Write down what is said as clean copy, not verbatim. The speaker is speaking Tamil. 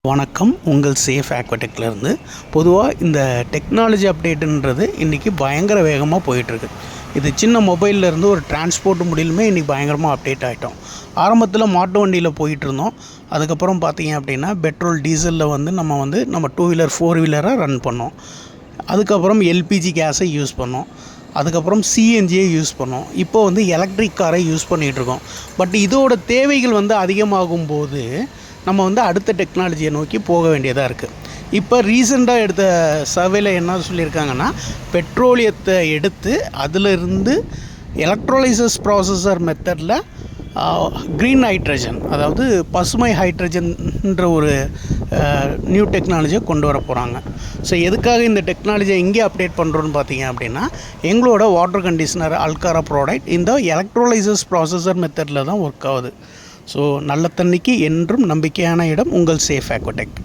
வணக்கம். உங்கள் சேஃப் ஆக்வாடெக்லேருந்து. பொதுவாக இந்த டெக்னாலஜி அப்டேட்டுன்றது இன்றைக்கி பயங்கர வேகமாக போயிட்டுருக்கு. இது சின்ன மொபைல்லேருந்து ஒரு டிரான்ஸ்போர்ட் முடியலுமே இன்றைக்கி பயங்கரமாக அப்டேட் ஆகிட்டோம். ஆரம்பத்தில் மாட்டு வண்டியில் போயிட்டுருந்தோம். அதுக்கப்புறம் பார்த்தீங்க அப்படின்னா பெட்ரோல் டீசலில் நம்ம 2 வீலர் 4 வீலராக ரன் பண்ணோம். அதுக்கப்புறம் எல்பிஜி கேஸை யூஸ் பண்ணோம். அதுக்கப்புறம் சிஎன்ஜியை யூஸ் பண்ணோம். இப்போ எலக்ட்ரிக் காரை யூஸ் பண்ணிகிட்ருக்கோம். பட் இதோட தேவைகள் அதிகமாகும் போது நம்ம அடுத்த டெக்னாலஜியை நோக்கி போக வேண்டியதாக இருக்குது. இப்போ ரீசெண்டாக எடுத்த சர்வேல என்ன சொல்லியிருக்காங்கன்னா, பெட்ரோலியத்தை எடுத்து அதிலிருந்து எலக்ட்ரோலைசஸ் ப்ராசஸர் மெத்தடில் க்ரீன் ஹைட்ரஜன், அதாவது பசுமை ஹைட்ரஜன்ன்ற ஒரு நியூ டெக்னாலஜியை கொண்டு வர போகிறாங்க. ஸோ எதுக்காக இந்த டெக்னாலஜியை இங்கே அப்டேட் பண்ணுறோன்னு பார்த்தீங்க அப்படின்னா, எங்களோட வாட்டர் கண்டிஷனர் அல்காரா ப்ராடக்ட் இந்த எலக்ட்ரோலைசஸ் ப்ராசஸர் மெத்தடில் தான் ஒர்க் ஆகுது. ஸோ நல்ல தண்ணிக்கு என்றும் நம்பிக்கையான இடம் உங்கள் சேஃப் ஆக்வாடெக்.